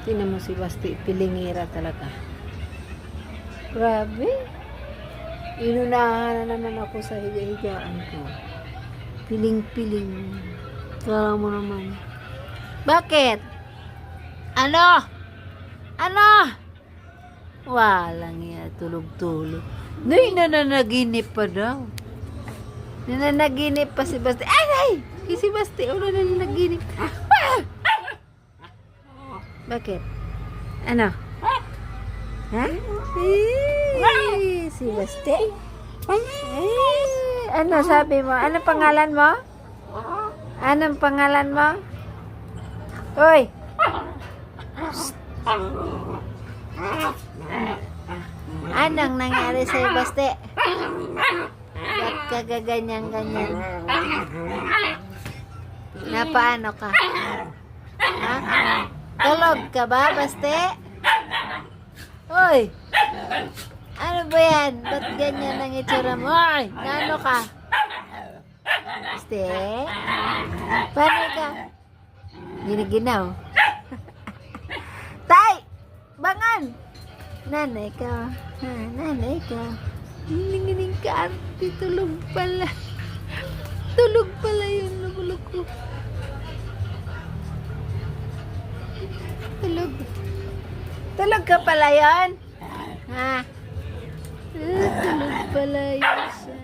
Tingnan mo si Basti, pilingira talaga. Grabe. Inunahan na naman ako sa higa-higaan ko. Piling-piling. Kala mo naman. Bakit? Ano? Ano? Walang iya, tulog-tulog. Nananaginip pa daw. Nananaginip pa si Basti. Ay, ay! Si Basti, nananaginip. Ah! Bakit? Ano? Ha? Si Basti? Ano sabi mo? Anong pangalan mo? Anong pangalan mo? Hoy! Anong nangyari sa'yo, Basti? Ba't ka gaganyan-ganyan? Napaano ka? Ha? Tulog ka ba, Basti? Hoy! Ano ba yan? Ba't ganyan ang itsura mo? Hoy! Nano ka? Basti? Paano ka? Giniginaw. Tay! Bangan! Nanay ka. Ha, nanay ka. Hiling-hiling ka, ate. Tulog pala. Tulog pala yun. Nabulog ko. Tulog. Tulog ka pala yun? Ha? Tulog pala yun siya.